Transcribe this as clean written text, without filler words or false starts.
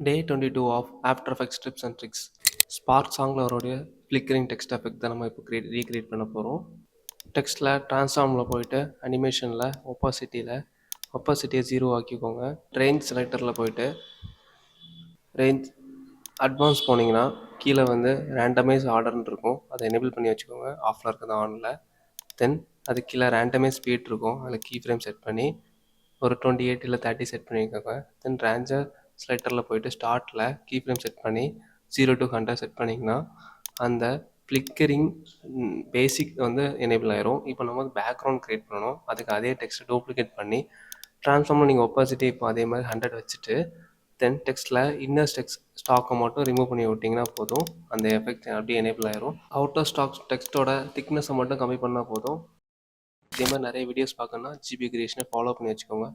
Day 22 of After Effects tips and tricks. Spark சாங்கில் அவருடைய flickering text effect தான் நம்ம இப்போ ரீக்ரியேட் பண்ண போகிறோம். டெக்ஸ்ட்டில் ட்ரான்ஸ்ஃபார்மில் போயிட்டு அனிமேஷனில் ஒப்பாசிட்டியை 0 ஆக்கிக்கோங்க. ரேஞ்ச் செலக்டரில் போயிட்டு ரேஞ்ச் அட்வான்ஸ் போனீங்கன்னா கீழே வந்து ரேண்டமைஸ் ஆர்டர்னு இருக்கும், அதை எனேபிள் பண்ணி வச்சுக்கோங்க. ஆஃபில் இருக்குது ஆனில். தென் அது கீழே ரேண்டமைஸ் ஸ்பீட் இருக்கும், அதில் கீ ஃப்ரேம் செட் பண்ணி ஒரு 28 இல்லை 30 செட் பண்ணிக்கோங்க. தென் ரேஞ்சர் செலக்டரில் போயிட்டு ஸ்டார்ட்டில் கீ ஃப்ரேம் செட் பண்ணி 0 to 100 செட் பண்ணிங்கன்னா அந்த ஃப்ளிக்கரிங் பேசிக் வந்து எனேபிள் ஆயிரும். இப்போ நம்ம வந்து பேக்ரவுண்ட் க்ரியேட் பண்ணணும். அதுக்கு அதே டெக்ஸ்ட்டை டூப்ளிகேட் பண்ணி ட்ரான்ஸ்ஃபார்மில் நீங்கள் ஒப்பாசிட்டி இப்போ அதே மாதிரி 100 வச்சுட்டு தென் டெக்ஸ்ட்டில் இன்னர் ஸ்டாக்கை மட்டும் ரிமூவ் பண்ணி விட்டிங்கன்னா போதும், அந்த எஃபெக்ட் அப்படியே எனேபிள் ஆயிரும். அவுட்டர் ஸ்டாக் டெக்ஸ்ட்டோட திக்னஸை மட்டும் கம்மி பண்ணால் போதும். இதே மாதிரி நிறைய வீடியோஸ் பார்க்கணுன்னா ஜிபி கிரியேஷனை ஃபாலோ பண்ணி வச்சுக்கோங்க.